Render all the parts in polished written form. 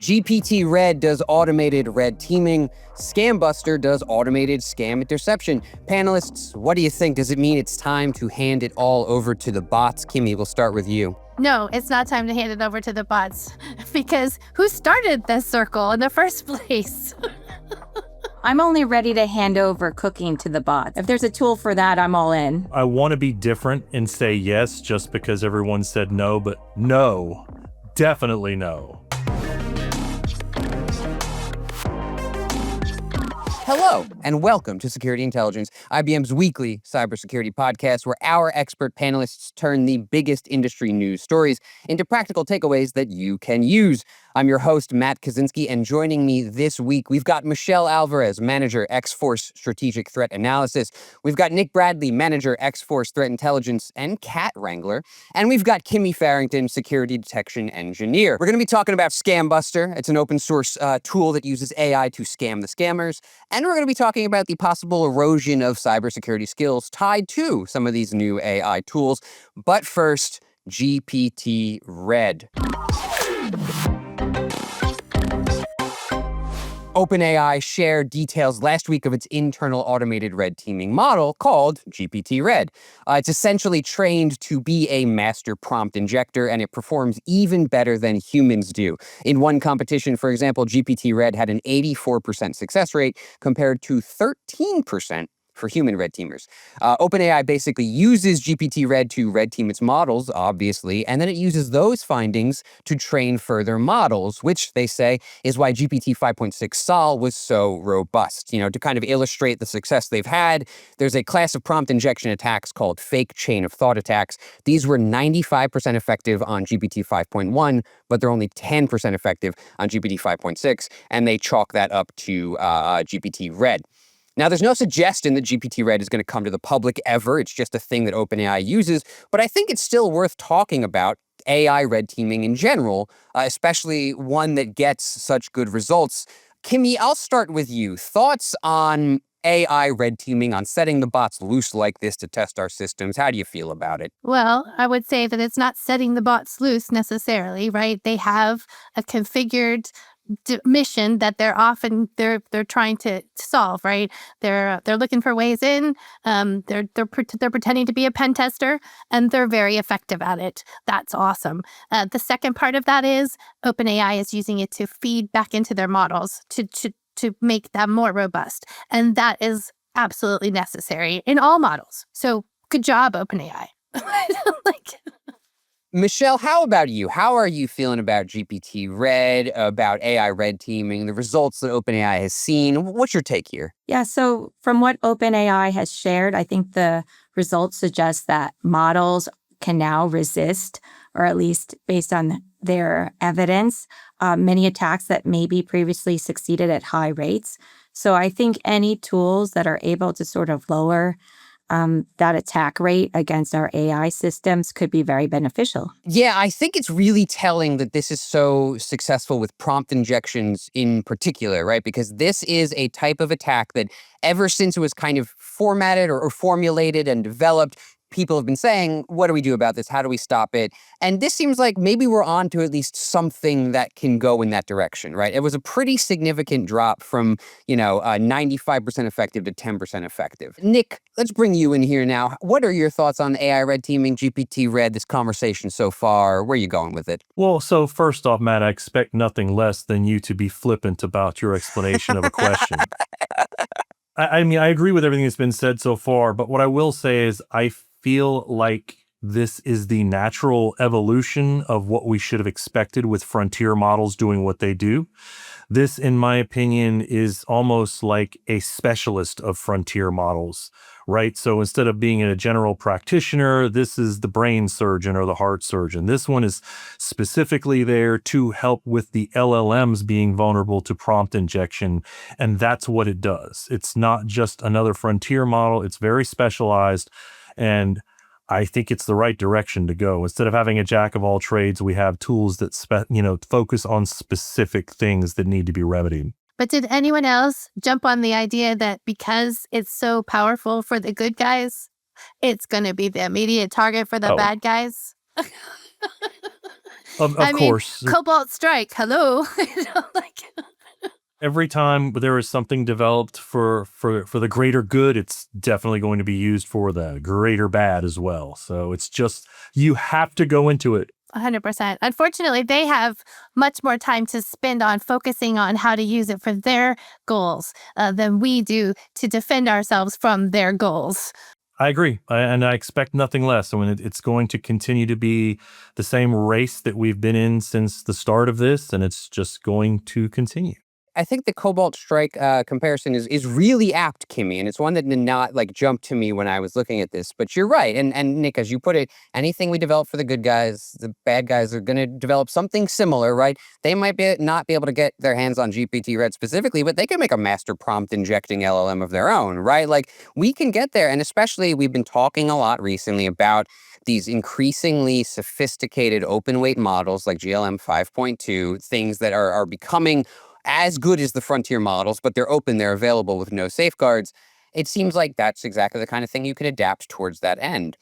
GPT-Red does automated red teaming. Scambuster does automated scam interception. Panelists, what do you think? Does it mean it's time to hand it all over to the bots? Kimmie, we'll start with you. No, it's not time to hand it over to the bots, because who started this circle in the first place? I'm only ready to hand over cooking to the bots. If there's a tool for that, I'm all in. I want to be different and say yes just because everyone said no, but no, definitely no. Hello, and welcome to Security Intelligence, IBM's weekly cybersecurity podcast, where our expert panelists turn the biggest industry news stories into practical takeaways that you can use. I'm your host, Matt Kosinski, and joining me this week, we've got Michelle Alvarez, Manager, X-Force Strategic Threat Analysis. We've got Nick Bradley, Manager, X-Force Threat Intelligence and Cat Wrangler. And we've got Kimmie Farrington, Security Detection Engineer. We're going to be talking about Scambuster. It's an open source tool that uses AI to scam the scammers. And we're going to be talking about the possible erosion of cybersecurity skills tied to some of these new AI tools. But first, GPT-Red. OpenAI shared details last week of its internal automated red teaming model called GPT-Red. It's essentially trained to be a master prompt injector, and it performs even better than humans do. In one competition, for example, GPT-Red had an 84% success rate compared to 13% for human red teamers. OpenAI basically uses GPT-Red to red team its models, obviously, and then it uses those findings to train further models, which they say is why GPT-5.6 Sol was so robust. You know, to kind of illustrate the success they've had, there's a class of prompt injection attacks called fake chain of thought attacks. These were 95% effective on GPT 5.1, but they're only 10% effective on GPT 5.6, and they chalk that up to GPT-Red. Now, there's no suggestion that GPT-Red is going to come to the public ever. It's just a thing that OpenAI uses. But I think it's still worth talking about AI red teaming in general, especially one that gets such good results. Kimmie, I'll start with you. Thoughts on AI red teaming, on setting the bots loose like this to test our systems? How do you feel about it? Well, I would say that it's not setting the bots loose necessarily, right? They have a configured mission that they're trying to solve, right? They're looking for ways in. They're pretending to be a pen tester, and they're very effective at it. That's awesome. The second part of that is OpenAI is using it to feed back into their models to make them more robust, and that is absolutely necessary in all models. So good job, OpenAI. Michelle, how about you? How are you feeling about GPT-Red, about AI red teaming, the results that OpenAI has seen? What's your take here? Yeah, so from what OpenAI has shared, I think the results suggest that models can now resist, or at least based on their evidence, many attacks that maybe previously succeeded at high rates. So I think any tools that are able to sort of lower that attack rate against our AI systems could be very beneficial. Yeah, I think it's really telling that this is so successful with prompt injections in particular, right? Because this is a type of attack that ever since it was kind of formatted or formulated and developed, people have been saying, what do we do about this? How do we stop it? And this seems like maybe we're on to at least something that can go in that direction, right? It was a pretty significant drop from, 95% effective to 10% effective. Nick, let's bring you in here now. What are your thoughts on AI red teaming, GPT-Red, this conversation so far? Where are you going with it? Well, so first off, Matt, I expect nothing less than you to be flippant about your explanation of a question. I mean, I agree with everything that's been said so far, but what I will say is I feel like this is the natural evolution of what we should have expected with frontier models doing what they do. This, in my opinion, is almost like a specialist of frontier models, right? So instead of being a general practitioner, this is the brain surgeon or the heart surgeon. This one is specifically there to help with the LLMs being vulnerable to prompt injection, and that's what it does. It's not just another frontier model. It's very specialized. And I think it's the right direction to go. Instead of having a jack of all trades, we have tools that focus on specific things that need to be remedied. But did anyone else jump on the idea that because it's so powerful for the good guys, it's going to be the immediate target for the bad guys? Of I mean, course, Cobalt Strike, hello. Like, every time there is something developed for the greater good, it's definitely going to be used for the greater bad as well. So it's just, you have to go into it. 100%. Unfortunately, they have much more time to spend on focusing on how to use it for their goals than we do to defend ourselves from their goals. I agree. And I expect nothing less. I mean, it's going to continue to be the same race that we've been in since the start of this, and it's just going to continue. I think the Cobalt Strike comparison is really apt, Kimmie, and it's one that did not like jump to me when I was looking at this. But you're right, and Nick, as you put it, anything we develop for the good guys, the bad guys are going to develop something similar, right? They might not be able to get their hands on GPT-Red specifically, but they can make a master prompt injecting LLM of their own, right? Like we can get there, and especially we've been talking a lot recently about these increasingly sophisticated open weight models like GLM 5.2, things that are becoming as good as the frontier models, but they're open, they're available with no safeguards. It seems like that's exactly the kind of thing you could adapt towards that end.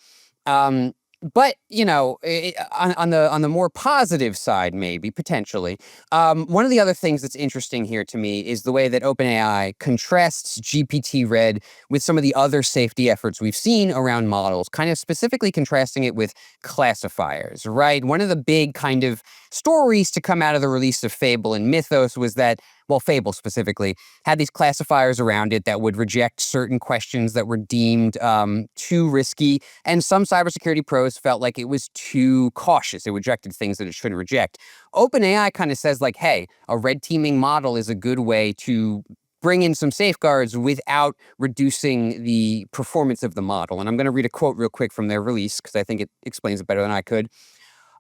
But on the more positive side, maybe potentially, one of the other things that's interesting here to me is the way that OpenAI contrasts GPT-Red with some of the other safety efforts we've seen around models, kind of specifically contrasting it with classifiers, right? One of the big kind of stories to come out of the release of Fable and Mythos was that, well, Fable specifically, had these classifiers around it that would reject certain questions that were deemed too risky. And some cybersecurity pros felt like it was too cautious. It rejected things that it shouldn't reject. OpenAI kind of says like, hey, a red teaming model is a good way to bring in some safeguards without reducing the performance of the model. And I'm going to read a quote real quick from their release because I think it explains it better than I could.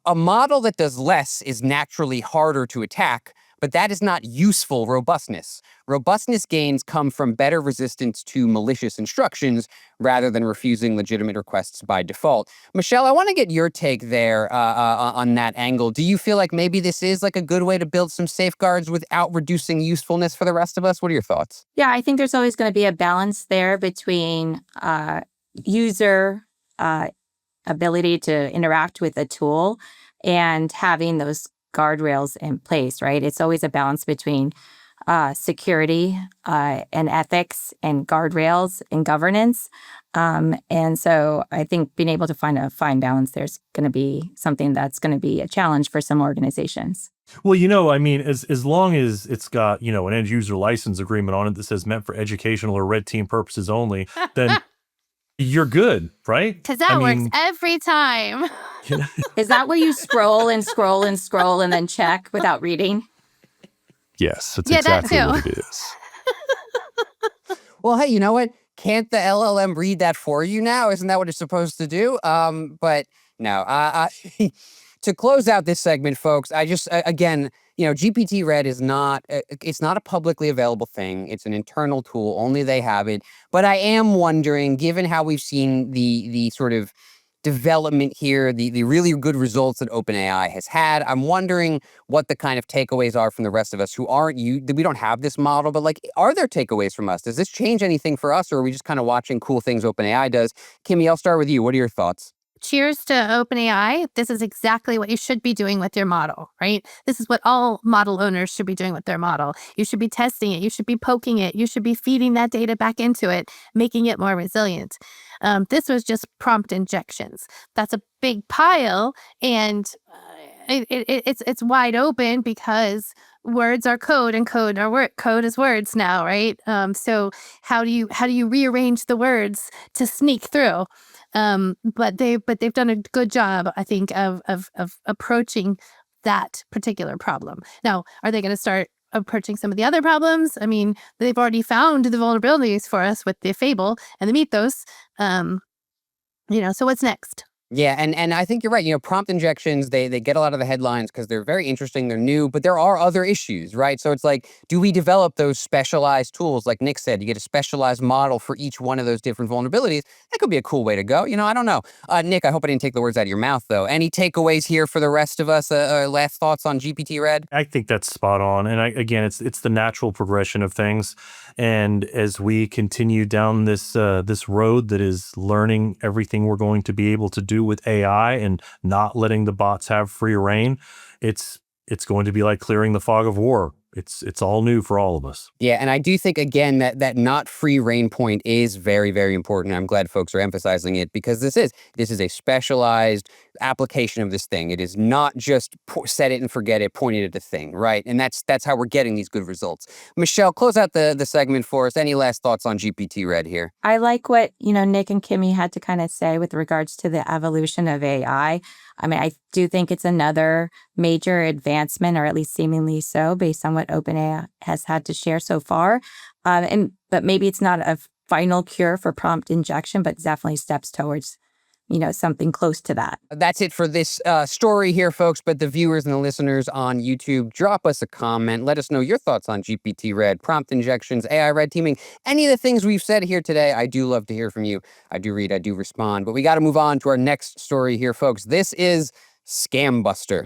A model that does less is naturally harder to attack, but that is not useful robustness. Robustness gains come from better resistance to malicious instructions rather than refusing legitimate requests by default. Michelle, I want to get your take there on that angle. Do you feel like maybe this is like a good way to build some safeguards without reducing usefulness for the rest of us? What are your thoughts? Yeah, I think there's always going to be a balance there between user ability to interact with a tool and having those guardrails in place, right? It's always a balance between security and ethics and guardrails and governance. And so I think being able to find a fine balance there is going to be something that's going to be a challenge for some organizations. Well, I mean, as long as it's got, an end user license agreement on it that says meant for educational or red team purposes only, then you're good, right? Because that works every time. Is that where you scroll and scroll and scroll and then check without reading? Yes, that's Yeah, exactly that what too. it is. Well, hey, you know what? Can't the LLM read that for you now? Isn't that what it's supposed to do? But no, to close out this segment, folks, I just, again, GPT-Red is not, it's not a publicly available thing. It's an internal tool. Only they have it. But I am wondering, given how we've seen the sort of development here, the really good results that OpenAI has had, I'm wondering what the kind of takeaways are from the rest of us who we don't have this model, but like, are there takeaways from us? Does this change anything for us, or are we just kind of watching cool things OpenAI does? Kimmie, I'll start with you. What are your thoughts? Cheers to OpenAI. This is exactly what you should be doing with your model, right? This is what all model owners should be doing with their model. You should be testing it. You should be poking it. You should be feeding that data back into it, making it more resilient. This was just prompt injections. That's a big pile, and it's wide open because words are code and code is words now, right? So how do you rearrange the words to sneak through? But they've done a good job, I think, of approaching that particular problem. Now, are they going to start approaching some of the other problems? I mean, they've already found the vulnerabilities for us with the Fable and the Mythos. So what's next? Yeah, and I think you're right. Prompt injections, they get a lot of the headlines because they're very interesting, they're new, but there are other issues, right? So it's like, do we develop those specialized tools? Like Nick said, you get a specialized model for each one of those different vulnerabilities. That could be a cool way to go. I don't know. Nick, I hope I didn't take the words out of your mouth, though. Any takeaways here for the rest of us? Last thoughts on GPT-Red? I think that's spot on. And again, it's the natural progression of things. And as we continue down this road that is learning everything we're going to be able to do with AI and not letting the bots have free reign, it's going to be like clearing the fog of war. It's all new for all of us. Yeah, and I do think, again, that not free reign point is very, very important. I'm glad folks are emphasizing it, because this is a specialized application of this thing. It is not just set it and forget it, point it at the thing, right? And that's how we're getting these good results. Michelle, close out the segment for us. Any last thoughts on GPT-Red here? I like what, Nick and Kimmie had to kind of say with regards to the evolution of AI. I mean, I do think it's another major advancement, or at least seemingly so, based on what OpenAI has had to share so far. But maybe it's not a final cure for prompt injection, but definitely steps towards, something close to that. That's it for this story here, folks. But the viewers and the listeners on YouTube, drop us a comment. Let us know your thoughts on GPT-Red, prompt injections, AI red teaming, any of the things we've said here today. I do love to hear from you. I do read, I do respond. But we got to move on to our next story here, folks. This is Scam Buster.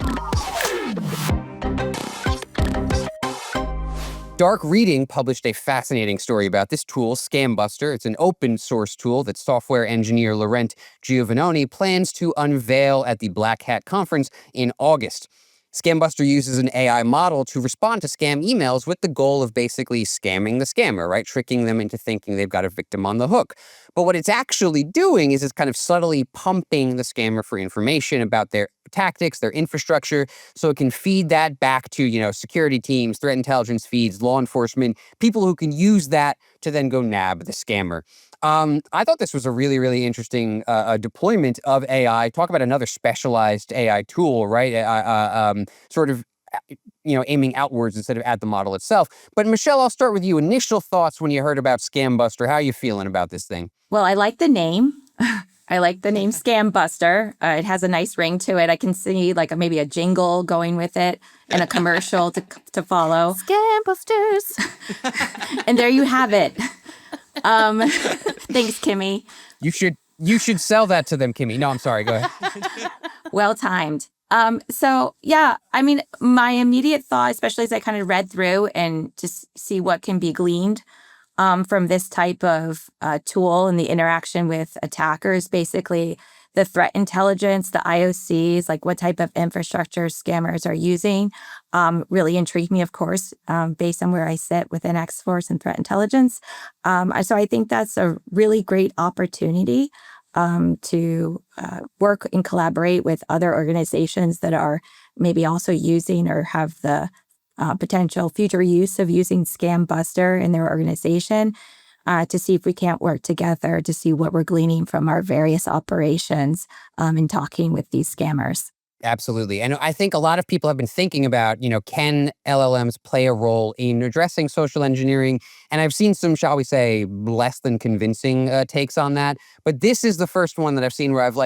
Dark Reading published a fascinating story about this tool, Scam Buster. It's an open source tool that software engineer Laurent Giovannoni plans to unveil at the Black Hat Conference in August. Scam Buster uses an AI model to respond to scam emails with the goal of basically scamming the scammer, right? Tricking them into thinking they've got a victim on the hook. But what it's actually doing is it's kind of subtly pumping the scammer for information about their tactics, their infrastructure, so it can feed that back to, security teams, threat intelligence feeds, law enforcement, people who can use that to then go nab the scammer. I thought this was a really, really interesting deployment of AI. Talk about another specialized AI tool, right? Sort of, aiming outwards instead of at the model itself. But Michelle, I'll start with you. Initial thoughts when you heard about Scam Buster. How are you feeling about this thing? Well, I like the name. I like the name Scam Buster. It has a nice ring to it. I can see maybe a jingle going with it and a commercial to follow. Scam Busters. And there you have it. Thanks, Kimmie. You should sell that to them, Kimmie. No, I'm sorry. Go ahead. Well timed. So yeah, I mean, my immediate thought, especially as I kind of read through and just see what can be gleaned from this type of tool and the interaction with attackers, basically the threat intelligence, the IOCs, what type of infrastructure scammers are using, really intrigued me, of course, based on where I sit within X-Force and threat intelligence. So I think that's a really great opportunity to work and collaborate with other organizations that are maybe also using or have the potential future use of using Scam Buster in their organization, to see if we can't work together to see what we're gleaning from our various operations in talking with these scammers. Absolutely. And I think a lot of people have been thinking about, can LLMs play a role in addressing social engineering? And I've seen some, shall we say, less than convincing takes on that. But this is the first one that I've seen where I've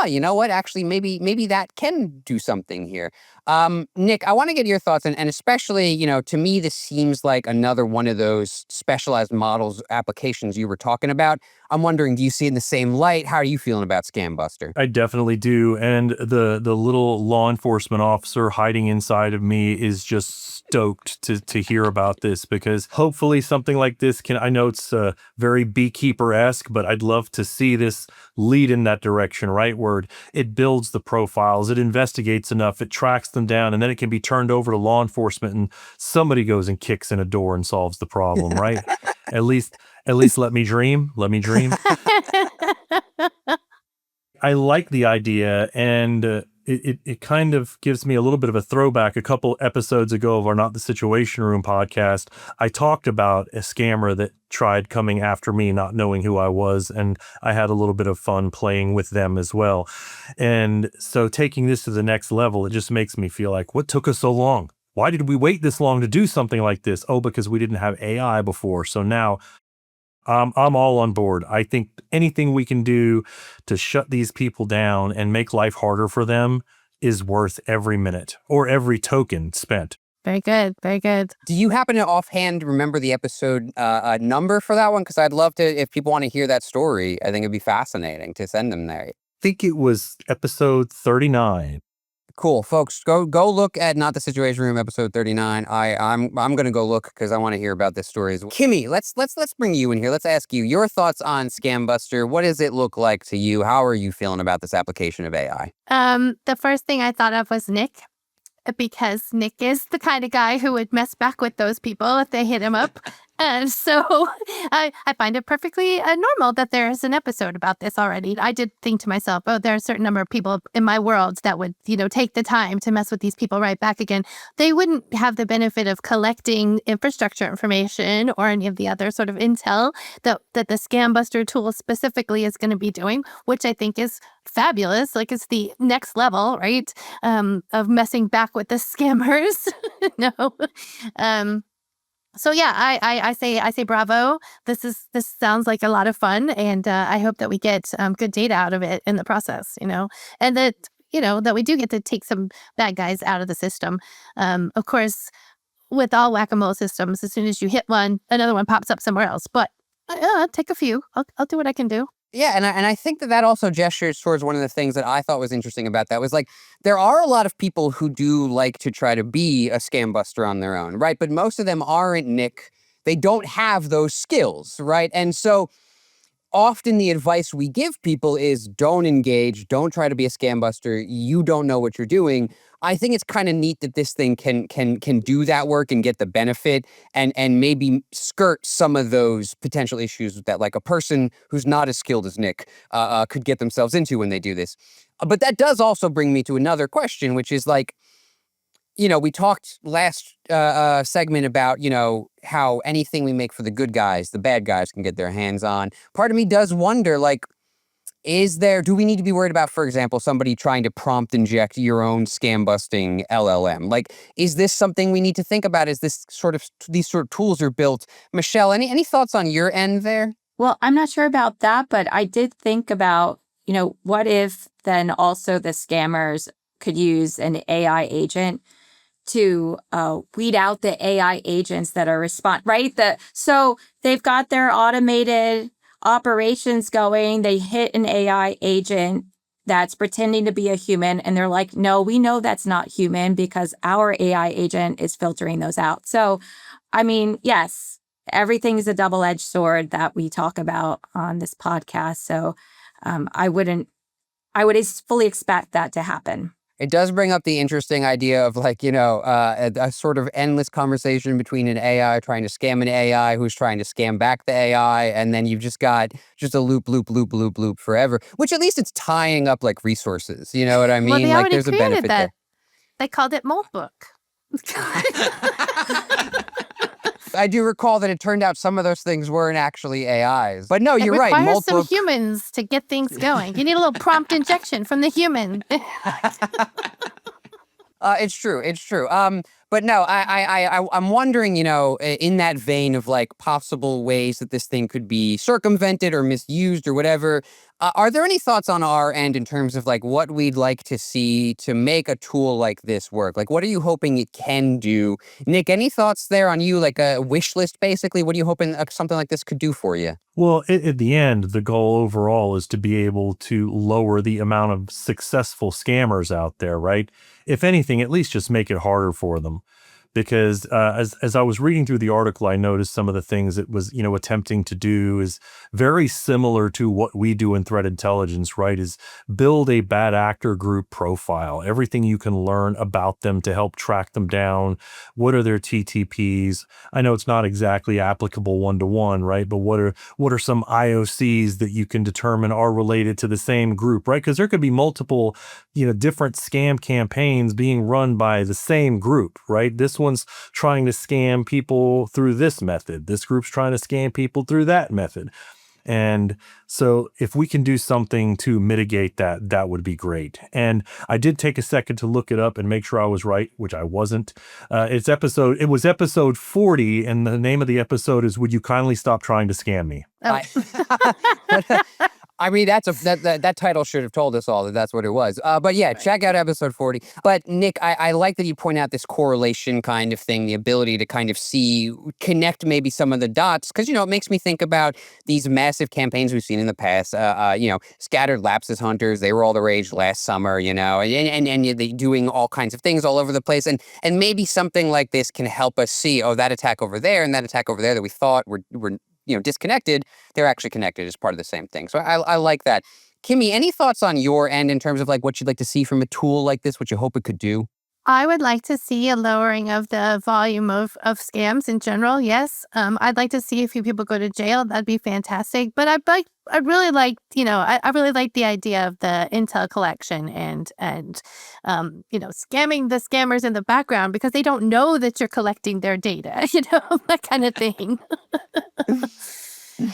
you know what? Actually, maybe that can do something here. Nick, I want to get your thoughts. And especially, to me, this seems like another one of those specialized models applications you were talking about. I'm wondering, do you see it in the same light? How are you feeling about Scam Buster? I definitely do. And the little law enforcement officer hiding inside of me is just stoked to hear about this, because hopefully something like this I know it's very beekeeper-esque, but I'd love to see this lead in that direction, right? Where it builds the profiles, it investigates enough, it tracks them down, and then it can be turned over to law enforcement and somebody goes and kicks in a door and solves the problem, right? At least let me dream. Let me dream. I like the idea, and it kind of gives me a little bit of a throwback. A couple episodes ago of our Not the Situation Room podcast, I talked about a scammer that tried coming after me, not knowing who I was, and I had a little bit of fun playing with them as well. And so taking this to the next level, it just makes me feel like, what took us so long? Why did we wait this long to do something like this? Oh, because we didn't have AI before. So now I'm all on board. I think anything we can do to shut these people down and make life harder for them is worth every minute or every token spent. Very good. Very good. Do you happen to offhand remember the episode number for that one? Because I'd love to, if people want to hear that story, I think it'd be fascinating to send them there. I think it was episode 39. Cool, folks. Go look at Not the Situation Room episode 39. I'm gonna go look because I want to hear about this story as well. Kimmie, let's bring you in here. Let's ask you your thoughts on Scambuster. What does it look like to you? How are you feeling about this application of AI? The first thing I thought of was Nick, because Nick is the kind of guy who would mess back with those people if they hit him up. And so I find it perfectly normal that there's an episode about this already. I did think to myself, oh, there are a certain number of people in my world that would, take the time to mess with these people right back again. They wouldn't have the benefit of collecting infrastructure information or any of the other sort of intel that the Scambuster tool specifically is going to be doing, which I think is fabulous. Like, it's the next level, right, of messing back with the scammers. No. So yeah, I say bravo. This sounds like a lot of fun, and I hope that we get good data out of it in the process. And that that we do get to take some bad guys out of the system. Of course, with all whack-a-mole systems, as soon as you hit one, another one pops up somewhere else. But take a few. I'll do what I can do. Yeah, and I think that also gestures towards one of the things that I thought was interesting about that was, like, there are a lot of people who do like to try to be a scam buster on their own, right? But most of them aren't Nick. They don't have those skills, right? And so often the advice we give people is don't engage, don't try to be a scam buster. You don't know what you're doing. I think it's kind of neat that this thing can do that work and get the benefit and maybe skirt some of those potential issues that, like, a person who's not as skilled as Nick could get themselves into when they do this. But that does also bring me to another question, which is, like, we talked last segment about, how anything we make for the good guys, the bad guys can get their hands on. Part of me does wonder, like, do we need to be worried about, for example, somebody trying to prompt inject your own scam busting LLM? Like, is this something we need to think about as these sort of tools are built? Michelle, any thoughts on your end there? Well, I'm not sure about that, but I did think about, what if then also the scammers could use an AI agent to weed out the AI agents that are right? So they've got their automated operations going. They hit an AI agent that's pretending to be a human, and they're like, no, we know that's not human because our AI agent is filtering those out. So, I mean, yes, everything is a double-edged sword that we talk about on this podcast. So I would fully expect that to happen. It does bring up the interesting idea of, like, a sort of endless conversation between an AI trying to scam an AI who's trying to scam back the AI, and then you've just got a loop forever, which at least it's tying up, like, resources. You know what I mean? Well, they like, already there's a created benefit that. there. They called it Moltbook. I do recall that it turned out some of those things weren't actually AIs. But no, you're right. It requires some humans to get things going. You need a little prompt injection from the human. It's true. But no, I'm wondering, in that vein of, like, possible ways that this thing could be circumvented or misused or whatever, are there any thoughts on our end in terms of, like, what we'd like to see to make a tool like this work? Like, what are you hoping it can do? Nick, any thoughts there on you, like a wish list, basically? What are you hoping something like this could do for you? Well, at the end, the goal overall is to be able to lower the amount of successful scammers out there, right? If anything, at least just make it harder for them. Because as I was reading through the article, I noticed some of the things it was, attempting to do is very similar to what we do in threat intelligence, right? Is build a bad actor group profile, everything you can learn about them to help track them down. What are their TTPs? I know it's not exactly applicable one-to-one, right? But what are some IOCs that you can determine are related to the same group, right? Because there could be multiple, different scam campaigns being run by the same group, right? This one's trying to scam people through this method. This group's trying to scam people through that method. And so if we can do something to mitigate that, that would be great. And I did take a second to look it up and make sure I was right, which I wasn't. It was episode 40, and the name of the episode is "Would You Kindly Stop Trying to Scam Me?" Oh. I mean, that title should have told us all that that's what it was. But yeah, check out episode 40. But Nick, I like that you point out this correlation kind of thing, the ability to kind of connect maybe some of the dots, because, it makes me think about these massive campaigns we've seen in the past. Scattered lapses hunters, they were all the rage last summer, and they doing all kinds of things all over the place. And maybe something like this can help us see, that attack over there and that attack over there that we thought were disconnected, they're actually connected as part of the same thing. So I like that. Kimmie, any thoughts on your end in terms of like what you'd like to see from a tool like this, what you hope it could do? I would like to see a lowering of the volume of scams in general. Yes. I'd like to see a few people go to jail. That'd be fantastic. But I really like, I really like the idea of the intel collection and scamming the scammers in the background because they don't know that you're collecting their data, that kind of thing.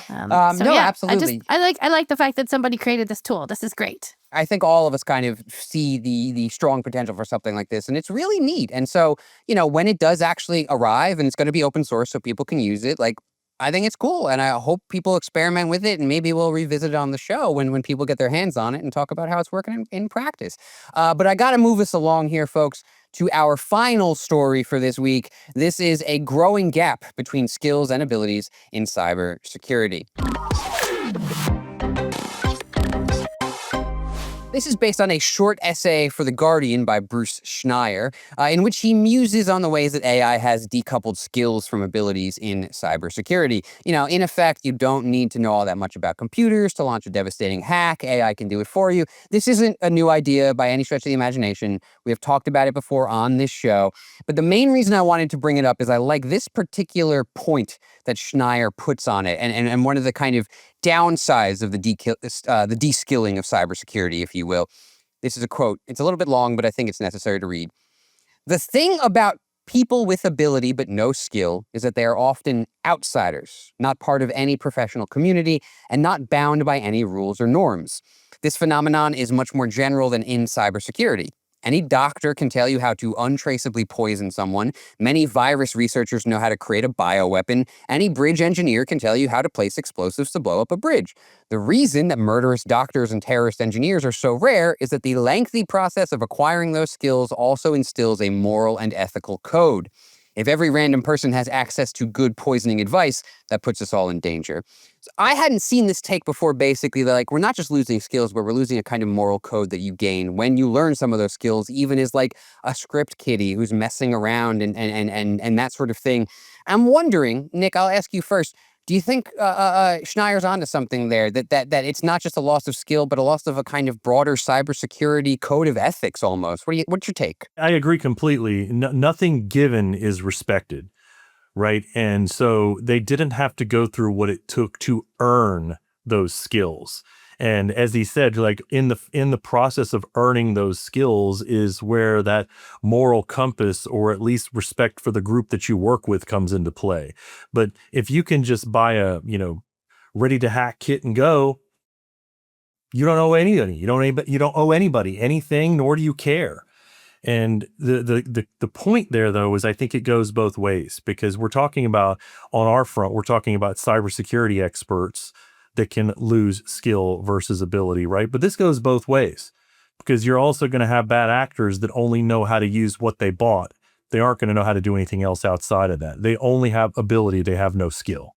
Absolutely. I like the fact that somebody created this tool. This is great. I think all of us kind of see the strong potential for something like this, and it's really neat. And so, when it does actually arrive and it's going to be open source so people can use it, like, I think it's cool, and I hope people experiment with it, and maybe we'll revisit it on the show when people get their hands on it and talk about how it's working in practice. But I got to move us along here, folks, to our final story for this week. This is a growing gap between skills and abilities in cybersecurity. This is based on a short essay for The Guardian by Bruce Schneier, in which he muses on the ways that AI has decoupled skills from abilities in cybersecurity. In effect, you don't need to know all that much about computers to launch a devastating hack. AI can do it for you. This isn't a new idea by any stretch of the imagination. We have talked about it before on this show. But the main reason I wanted to bring it up is I like this particular point that Schneier puts on it, and one of the kind of downsides of the de-skilling of cybersecurity, if you will. This is a quote. It's a little bit long, but I think it's necessary to read. "The thing about people with ability but no skill is that they are often outsiders, not part of any professional community, and not bound by any rules or norms. This phenomenon is much more general than in cybersecurity. Any doctor can tell you how to untraceably poison someone. Many virus researchers know how to create a bioweapon. Any bridge engineer can tell you how to place explosives to blow up a bridge. The reason that murderous doctors and terrorist engineers are so rare is that the lengthy process of acquiring those skills also instills a moral and ethical code. If every random person has access to good poisoning advice, that puts us all in danger." So I hadn't seen this take before, basically, like, we're not just losing skills, but we're losing a kind of moral code that you gain when you learn some of those skills, even as like a script kiddie who's messing around and that sort of thing. I'm wondering, Nick, I'll ask you first, do you think Schneier's onto something there, that it's not just a loss of skill, but a loss of a kind of broader cybersecurity code of ethics almost? What's your take? I agree completely. Nothing given is respected, right? And so they didn't have to go through what it took to earn those skills. And as he said, like in the process of earning those skills is where that moral compass, or at least respect for the group that you work with, comes into play. But if you can just buy a, ready to hack kit and go, you don't owe anybody. You don't owe anybody anything, nor do you care. And the point there, though, is I think it goes both ways, because we're talking about, on our front, we're talking about cybersecurity experts that can lose skill versus ability, right? But this goes both ways, because you're also going to have bad actors that only know how to use what they bought. They aren't going to know how to do anything else outside of that. They only have ability. They have no skill.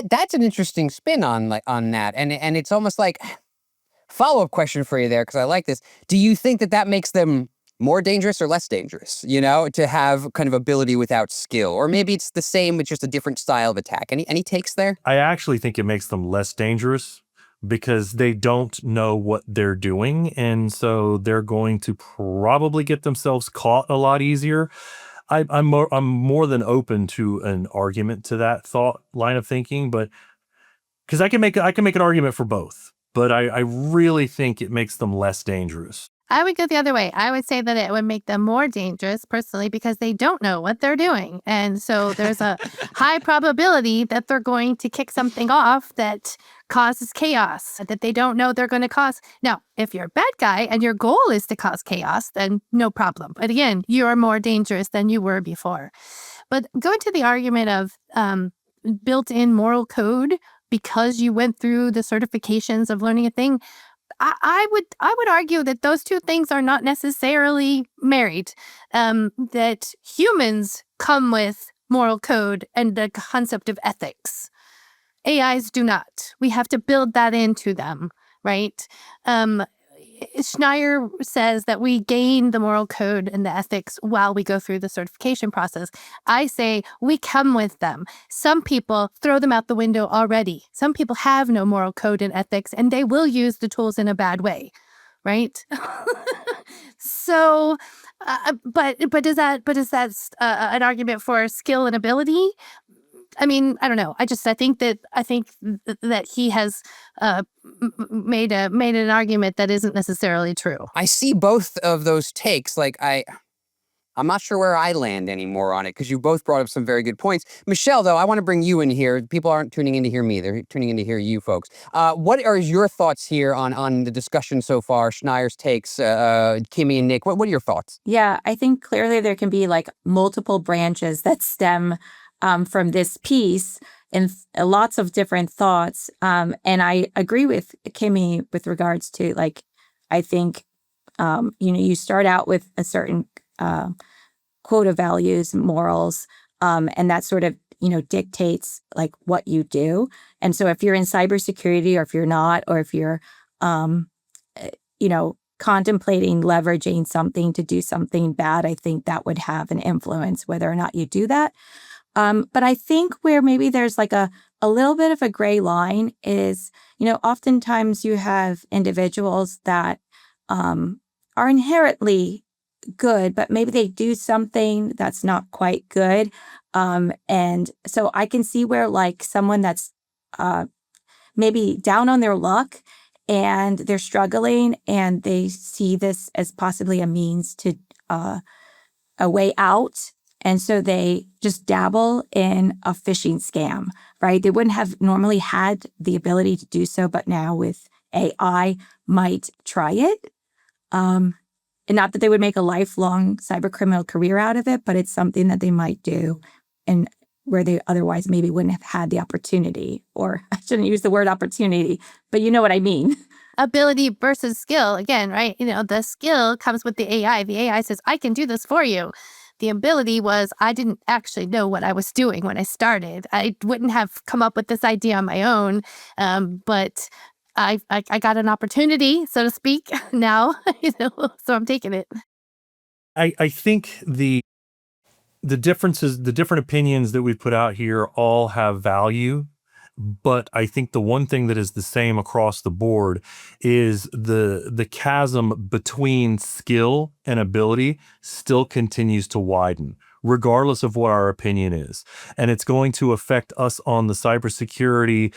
That's an interesting spin on that. And it's almost like, follow-up question for you there, because I like this. Do you think that makes them more dangerous or less dangerous, to have kind of ability without skill? Or maybe it's the same, but just a different style of attack. Any takes there? I actually think it makes them less dangerous, because they don't know what they're doing. And so they're going to probably get themselves caught a lot easier. I'm more than open to an argument to that thought line of thinking, but because I can make an argument for both, but I really think it makes them less dangerous. I would go the other way. I would say that it would make them more dangerous, personally, because they don't know what they're doing. And so there's a high probability that they're going to kick something off that causes chaos that they don't know they're going to cause. Now, if you're a bad guy and your goal is to cause chaos, then no problem. But again, you are more dangerous than you were before. But going to the argument of built-in moral code, because you went through the certifications of learning a thing, I would argue that those two things are not necessarily married. That humans come with moral code and the concept of ethics. AIs do not. We have to build that into them, right? Schneier says that we gain the moral code and the ethics while we go through the certification process. I say we come with them. Some people throw them out the window already. Some people have no moral code and ethics, and they will use the tools in a bad way, right? So, but is that an argument for skill and ability? I mean, I don't know. I think that he has made an argument that isn't necessarily true. I see both of those takes. Like I'm not sure where I land anymore on it, because you both brought up some very good points. Michelle, though, I want to bring you in here. People aren't tuning in to hear me. They're tuning in to hear you folks. What are your thoughts here on the discussion so far? Schneier's takes, Kimmie and Nick, what are your thoughts? Yeah, I think clearly there can be like multiple branches that stem from this piece and lots of different thoughts. And I agree with Kimmie with regards to, like, I think, you start out with a certain quota values, morals, and that sort of, dictates like what you do. And so if you're in cybersecurity, or if you're not, or if you're, contemplating leveraging something to do something bad, I think that would have an influence whether or not you do that. But I think where maybe there's like a little bit of a gray line is, oftentimes you have individuals that are inherently good, but maybe they do something that's not quite good. And so I can see where like someone that's maybe down on their luck and they're struggling and they see this as possibly a means to a way out. And so they just dabble in a phishing scam, right? They wouldn't have normally had the ability to do so, but now with AI might try it. And not that they would make a lifelong cybercriminal career out of it, but it's something that they might do and where they otherwise maybe wouldn't have had the opportunity, or I shouldn't use the word opportunity, but you know what I mean. Ability versus skill, again, right? The skill comes with the AI. The AI says, I can do this for you. The ability was, I didn't actually know what I was doing when I started. I wouldn't have come up with this idea on my own, but I got an opportunity, so to speak, now, so I'm taking it. I think the differences, the different opinions that we put out here all have value. But I think the one thing that is the same across the board is the chasm between skill and ability still continues to widen, regardless of what our opinion is. And it's going to affect us on the cybersecurity,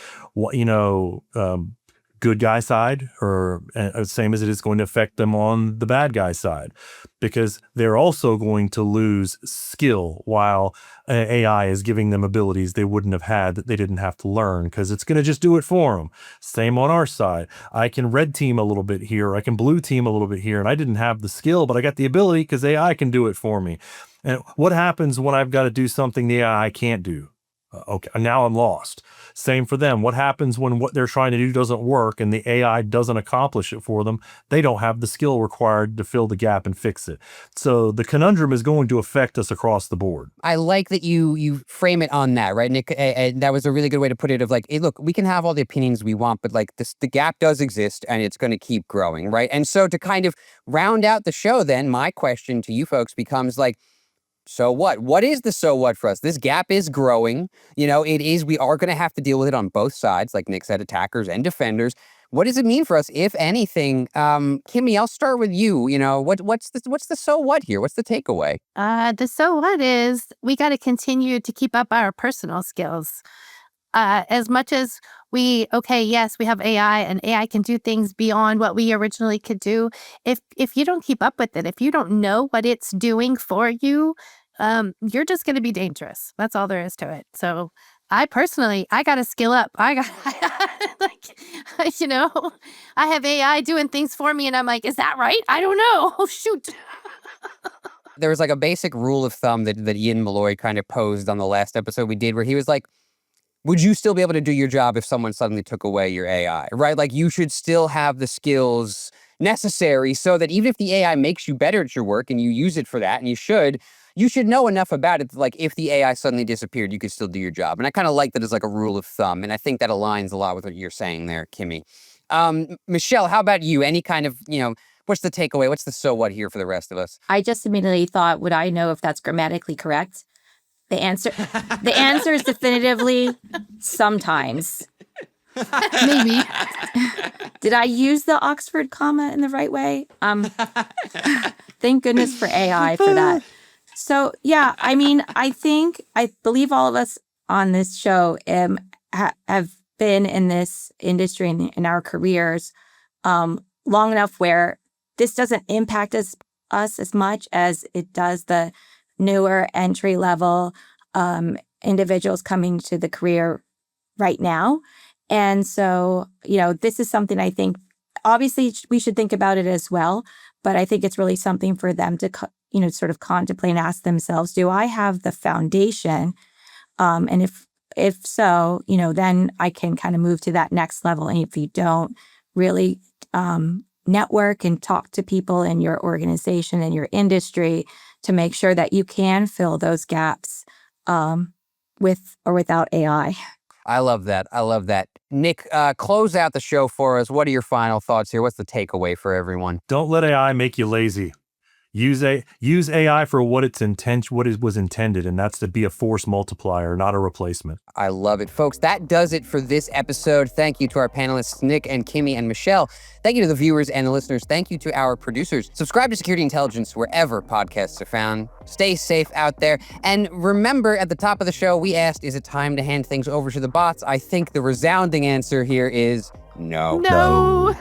good guy side, or same as it is going to affect them on the bad guy side, because they're also going to lose skill while AI is giving them abilities they wouldn't have had that they didn't have to learn, because it's going to just do it for them. Same on our side. I can red team a little bit here, I can blue team a little bit here, and I didn't have the skill, but I got the ability because AI can do it for me. And what happens when I've got to do something the AI can't do? Okay, now I'm lost. Same for them. What happens when what they're trying to do doesn't work and the AI doesn't accomplish it for them? They don't have the skill required to fill the gap and fix it. So the conundrum is going to affect us across the board. I like that you frame it on that, right, Nick? And that was a really good way to put it, of like, hey, look, we can have all the opinions we want, but like the gap does exist and it's going to keep growing, right? And so to kind of round out the show, then my question to you folks becomes like, so what? What is the so what for us? This gap is growing. It is. We are going to have to deal with it on both sides, like Nick said, attackers and defenders. What does it mean for us, if anything? Kimmie, I'll start with you. What's the so what here? What's the takeaway? The so what is, we got to continue to keep up our personal skills. As much as yes, we have AI and AI can do things beyond what we originally could do. If you don't keep up with it, if you don't know what it's doing for you, you're just going to be dangerous. That's all there is to it. So I got to skill up. I have AI doing things for me and I'm like, is that right? I don't know. Oh, shoot. There was like a basic rule of thumb that Ian Malloy kind of posed on the last episode we did, where he was like, would you still be able to do your job if someone suddenly took away your AI, right? Like you should still have the skills necessary so that even if the AI makes you better at your work and you use it for that, and you should know enough about it that, like, if the AI suddenly disappeared, you could still do your job. And I kind of like that as like a rule of thumb. And I think that aligns a lot with what you're saying there, Kimmie. Michelle, how about you? Any kind of, what's the takeaway? What's the so what here for the rest of us? I just immediately thought, would I know if that's grammatically correct? The answer is definitively sometimes. Maybe. Did I use the Oxford comma in the right way? Thank goodness for AI for that. So yeah, I mean, I believe all of us on this show have been in this industry in our careers long enough where this doesn't impact us as much as it does the newer entry level individuals coming to the career right now. And so, this is something I think, obviously, we should think about it as well. But I think it's really something for them to, sort of contemplate and ask themselves, do I have the foundation? And if so, then I can kind of move to that next level. And if you don't, really network and talk to people in your organization and your industry to make sure that you can fill those gaps with or without AI. I love that. Nick, close out the show for us. What are your final thoughts here? What's the takeaway for everyone? Don't let AI make you lazy. Use AI for what it was intended, and that's to be a force multiplier, not a replacement. I love it. Folks, that does it for this episode. Thank you to our panelists, Nick and Kimmie and Michelle. Thank you to the viewers and the listeners. Thank you to our producers. Subscribe to Security Intelligence wherever podcasts are found. Stay safe out there. And remember, at the top of the show, we asked, is it time to hand things over to the bots? I think the resounding answer here is no. No.